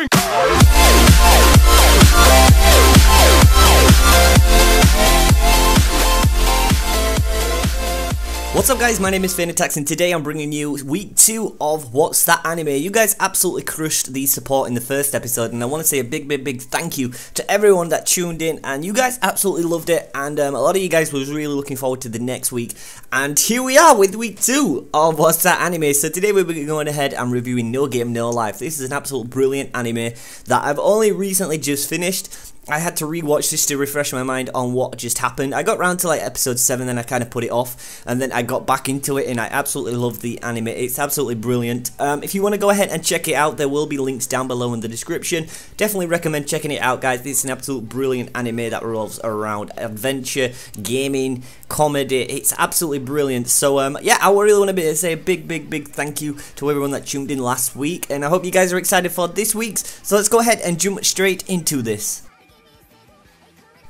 Bring. What's up guys, my name is Phoenix and today I'm bringing you week 2 of What's That Anime. You guys absolutely crushed the support in the first episode and I want to say a big thank you to everyone that tuned in, and you guys absolutely loved it, and a lot of you guys was really looking forward to the next week, and here we are with week 2 of What's That Anime. So today we're going ahead and reviewing No Game No Life. This is an absolute brilliant anime that I've only recently just finished. I had to rewatch this to refresh my mind on what just happened. I got round to like episode 7, then I kind of put it off, and then I got back into it, and I absolutely love the anime. It's absolutely brilliant. If you want to go ahead and check it out, there will be links down below in the description. Definitely recommend checking it out, guys. It's an absolute brilliant anime that revolves around adventure, gaming, comedy. It's absolutely brilliant. So yeah, I really want to say a big thank you to everyone that tuned in last week, and I hope you guys are excited for this week's. So let's go ahead and jump straight into this.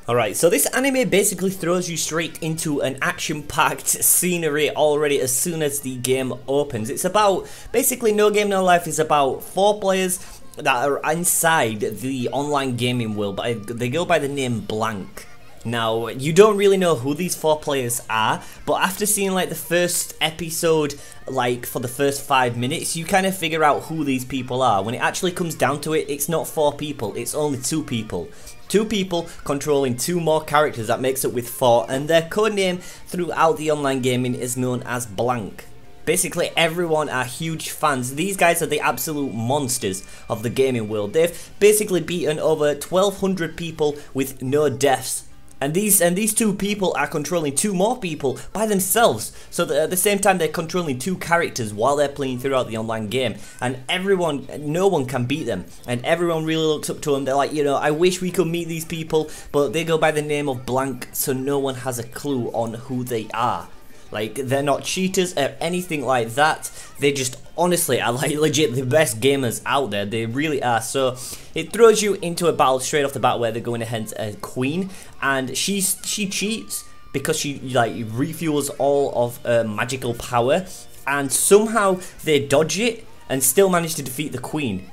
Alright, so this anime basically throws you straight into an action-packed scenery already as soon as the game opens. It's about, basically No Game No Life is about 4 players that are inside the online gaming world, but they go by the name Blank. Now, you don't really know who these 4 players are, but after seeing like the first episode, like for the first 5 minutes, you kind of figure out who these people are. When it actually comes down to it, it's not 4 people, it's only 2 people. 2 people controlling 2 more characters, that makes it with 4, and their codename throughout the online gaming is known as Blank. Basically everyone are huge fans. These guys are the absolute monsters of the gaming world. They've basically beaten over 1,200 people with no deaths. And these 2 people are controlling 2 more people by themselves. So that at the same time they're controlling 2 characters while they're playing throughout the online game. And no one can beat them. And everyone really looks up to them. They're like, you know, I wish we could meet these people, but they go by the name of Blank, so no one has a clue on who they are. Like, they're not cheaters or anything like that. They just honestly are like legit the best gamers out there. They really are. So it throws you into a battle straight off the bat where they're going against a queen, and she cheats because she like refuels all of her magical power, and somehow they dodge it and still manage to defeat the queen.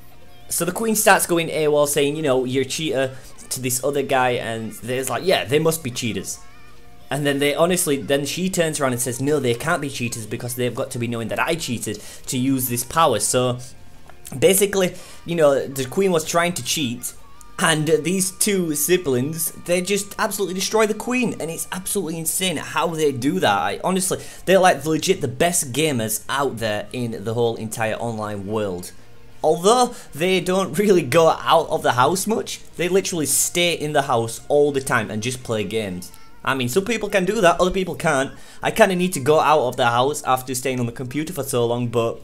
So the queen starts going AWOL, saying, you know, you're a cheater to this other guy, and there's like, yeah, they must be cheaters. And then then she turns around and says, no, they can't be cheaters because they've got to be knowing that I cheated to use this power. So basically, you know, the queen was trying to cheat, and these 2 siblings, they just absolutely destroy the queen, and it's absolutely insane how they do that. Honestly, they're like legit the best gamers out there in the whole entire online world. Although they don't really go out of the house much, they literally stay in the house all the time and just play games. I mean, some people can do that, other people can't. I kind of need to go out of the house after staying on the computer for so long, but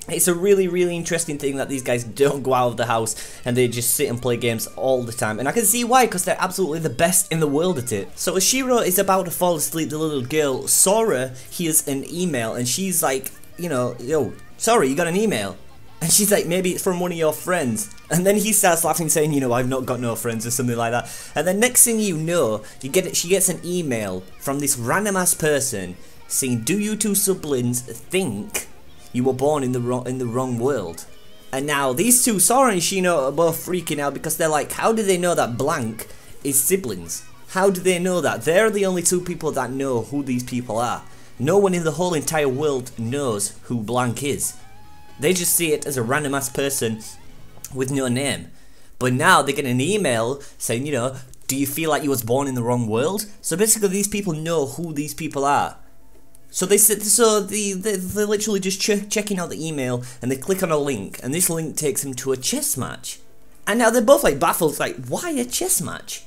it's a really interesting thing that these guys don't go out of the house and they just sit and play games all the time. And I can see why, because they're absolutely the best in the world at it. So as Shiro is about to fall asleep, the little girl, Sora, hears an email, and she's like, you know, yo, Sora, you got an email? And she's like, maybe it's from one of your friends. And then he starts laughing, saying, you know, I've not got no friends or something like that. And then next thing you know, she gets an email from this random ass person saying, do you 2 siblings think you were born in the wrong world? And now these 2, Sora and Shiro, are both freaking out because they're like, how do they know that Blank is siblings? How do they know that? They're the only 2 people that know who these people are. No one in the whole entire world knows who Blank is. They just see it as a random ass person with no name. But now they get an email saying, you know, do you feel like you was born in the wrong world? So basically these people know who these people are. So they're literally just checking out the email, and they click on a link, and this link takes them to a chess match. And now they're both like baffled, like, why a chess match?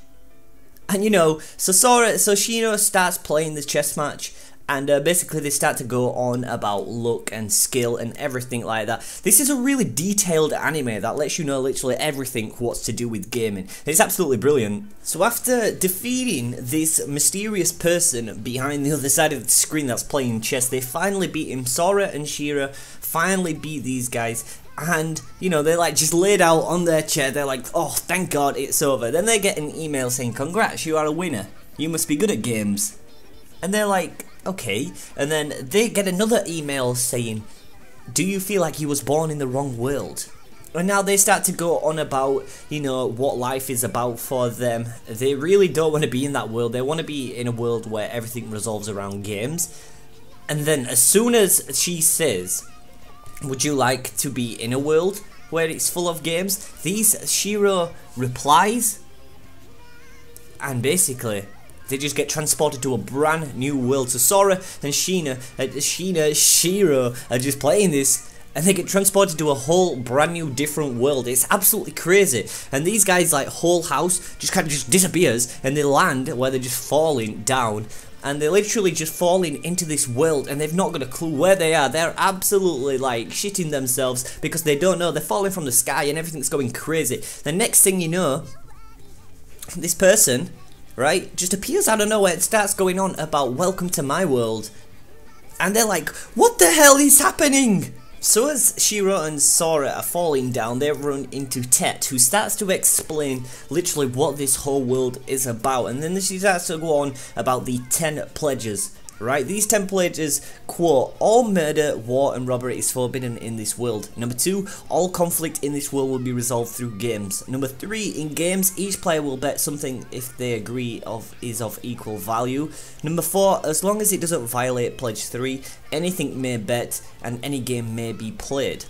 And you know, so Shiro starts playing this chess match, and basically they start to go on about luck and skill and everything like that. This is a really detailed anime that lets you know literally everything what's to do with gaming. It's absolutely brilliant. So after defeating this mysterious person behind the other side of the screen that's playing chess, they finally beat him. Sora and Shiro finally beat these guys. And, you know, they're like just laid out on their chair. They're like, oh, thank God it's over. Then they get an email saying, congrats, you are a winner. You must be good at games. And they're like, okay. And then they get another email saying, do you feel like you was born in the wrong world? And now they start to go on about, you know, what life is about for them. They really don't want to be in that world. They want to be in a world where everything revolves around games. And then as soon as she says, would you like to be in a world where it's full of games? Shiro replies. And basically, they just get transported to a brand new world. So Sora and Shiro are just playing this. And they get transported to a whole brand new different world. It's absolutely crazy. And these guys, like, whole house just kind of just disappears. And they land where they're just falling down. And they're literally just falling into this world. And they've not got a clue where they are. They're absolutely, like, shitting themselves. Because they don't know. They're falling from the sky and everything's going crazy. The next thing you know, this person, right, just appears out of nowhere and starts going on about welcome to my world. And they're like, what the hell is happening? So as Shiro and Sora are falling down, they run into Tet, who starts to explain literally what this whole world is about. And then she starts to go on about the 10 pledges. Right, these 10 pledges quote, all murder, war and robbery is forbidden in this world. Number 2, all conflict in this world will be resolved through games. Number 3, in games each player will bet something if they agree is of equal value. Number 4, as long as it doesn't violate pledge 3, anything may bet and any game may be played.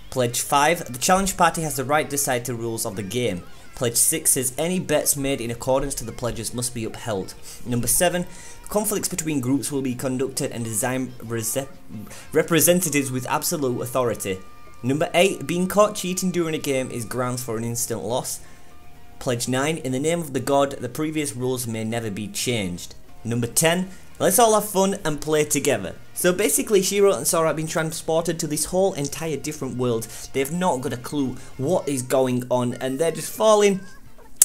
Pledge 5, the challenge party has the right to decide the rules of the game. Pledge 6 says any bets made in accordance to the pledges must be upheld. Number 7, conflicts between groups will be conducted and design representatives with absolute authority. Number 8, being caught cheating during a game is grounds for an instant loss. Pledge 9, in the name of the god, the previous rules may never be changed. Number 10, let's all have fun and play together. So basically Shiro and Sora have been transported to this whole entire different world. They've not got a clue what is going on and they're just falling.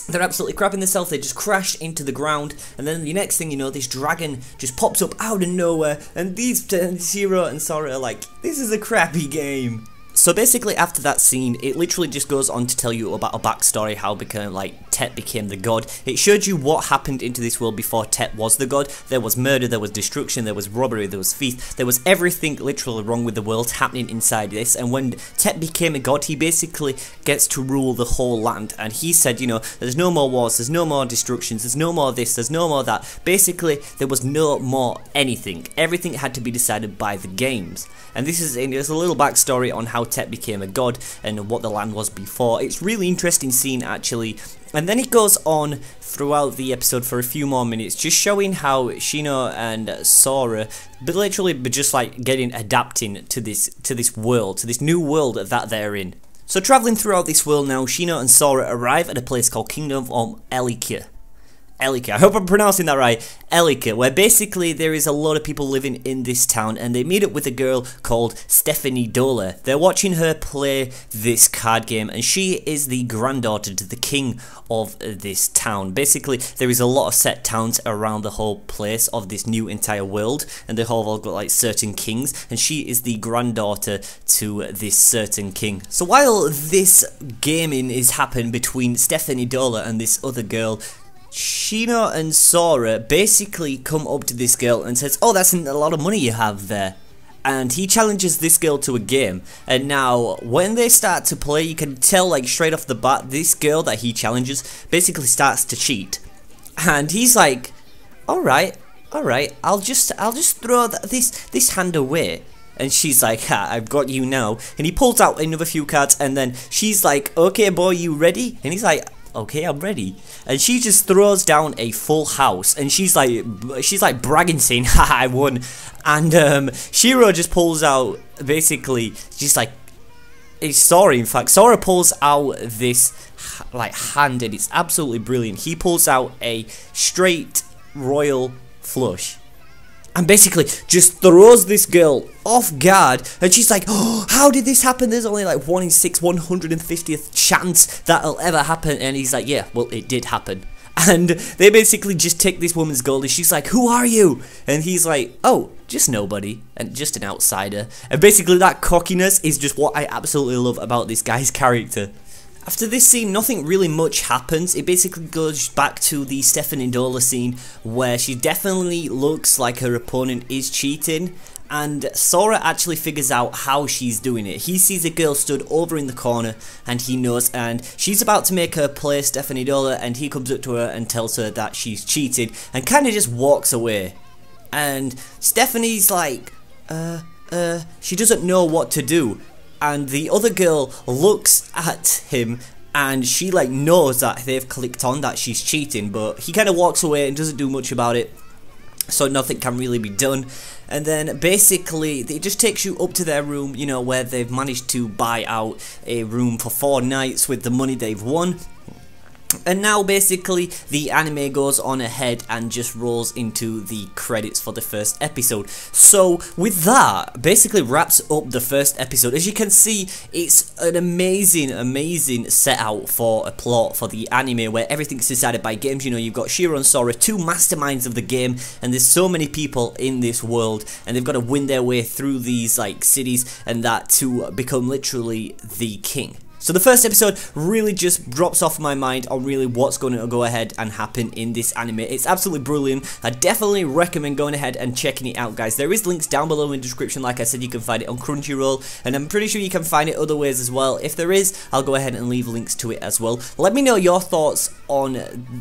They're absolutely crapping themselves, they just crash into the ground, and then the next thing you know, this dragon just pops up out of nowhere, and Shiro and Sora are like, this is a crappy game. So basically after that scene, it literally just goes on to tell you about a backstory, how Tet became the god. It showed you what happened into this world before Tet was the god. There was murder, there was destruction, there was robbery, there was thief, there was everything literally wrong with the world happening inside this. And when Tet became a god, he basically gets to rule the whole land. And he said, you know, there's no more wars, there's no more destructions, there's no more this, there's no more that. Basically, there was no more anything. Everything had to be decided by the games. And this is there's a little backstory on how Tet became a god and what the land was before. It's really interesting scene actually. And then it goes on throughout the episode for a few more minutes, just showing how Shiro and Sora literally just like adapting to this world, to this new world that they're in. So traveling throughout this world now, Shiro and Sora arrive at a place called Kingdom of Elkia. I hope I'm pronouncing that right. Elkia, where basically there is a lot of people living in this town, and they meet up with a girl called Stephanie Dola. They're watching her play this card game, and she is the granddaughter to the king of this town. Basically, there is a lot of set towns around the whole place of this new entire world, and they all got like certain kings, and she is the granddaughter to this certain king. So while this gaming is happening between Stephanie Dola and this other girl, Shiro and Sora basically come up to this girl and says, oh, that's a lot of money you have there. And he challenges this girl to a game. And now, when they start to play, you can tell like straight off the bat, this girl that he challenges basically starts to cheat. And he's like, alright, I'll just throw this hand away. And she's like, ha, I've got you now. And he pulls out another few cards, and then she's like, okay boy, you ready? And he's like, okay, I'm ready. And she just throws down a full house, and she's like bragging, saying, ha, I won. And Shiro just pulls out, basically, just like, it's Sora, in fact. Sora pulls out this like hand, and it's absolutely brilliant. He pulls out a straight royal flush, and basically just throws this girl off guard, and she's like, oh, how did this happen? There's only like 1 in 6 150th chance that'll ever happen. And he's like, yeah, well, it did happen. And they basically just take this woman's gold, and she's like, who are you? And he's like, oh, just nobody, and just an outsider. And basically that cockiness is just what I absolutely love about this guy's character. After this scene, nothing really much happens. It basically goes back to the Stephanie Dola scene, where she definitely looks like her opponent is cheating, and Sora actually figures out how she's doing it. He sees a girl stood over in the corner, and he knows, and she's about to make her play Stephanie Dola, and he comes up to her and tells her that she's cheated, and kind of just walks away. And Stephanie's like, she doesn't know what to do, and the other girl looks at him, and she like knows that they've clicked on that she's cheating, but he kind of walks away and doesn't do much about it. So nothing can really be done. And then basically it just takes you up to their room, you know, where they've managed to buy out a room for 4 nights with the money they've won. And now basically the anime goes on ahead and just rolls into the credits for the first episode. So with that, basically wraps up the first episode. As you can see, it's an amazing set out for a plot for the anime where everything's decided by games. You know, you've got Shiro and Sora, 2 masterminds of the game, and there's so many people in this world, and they've got to win their way through these like cities and that to become literally the king. So the first episode really just drops off my mind on really what's going to go ahead and happen in this anime. It's absolutely brilliant. I definitely recommend going ahead and checking it out, guys. There is links down below in the description. Like I said, you can find it on Crunchyroll, and I'm pretty sure you can find it other ways as well. If there is, I'll go ahead and leave links to it as well. Let me know your thoughts on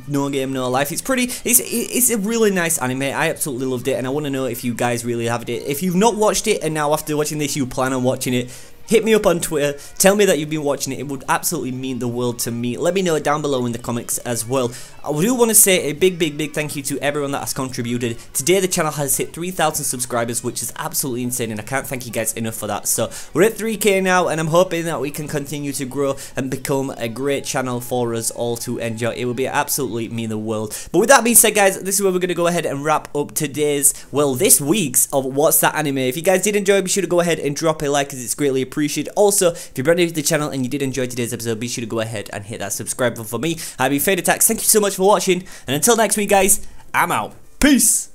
No Game No Life. It's a really nice anime. I absolutely loved it, and I want to know if you guys really have it. If you've not watched it and now after watching this you plan on watching it, hit me up on Twitter, tell me that you've been watching it. It would absolutely mean the world to me. Let me know down below in the comments as well. I do want to say a big thank you to everyone that has contributed. Today the channel has hit 3,000 subscribers, which is absolutely insane, and I can't thank you guys enough for that. So we're at 3K now, and I'm hoping that we can continue to grow and become a great channel for us all to enjoy. It will be absolutely mean the world. But with that being said, guys, this is where we're going to go ahead and wrap up today's, well, this week's of What's That Anime. If you guys did enjoy, be sure to go ahead and drop a like, as it's greatly appreciated. Also, if you're brand new to the channel and you did enjoy today's episode, be sure to go ahead and hit that subscribe button for me. I've been Fade Attacks. Thank you so much for watching, and until next week, guys, I'm out. Peace.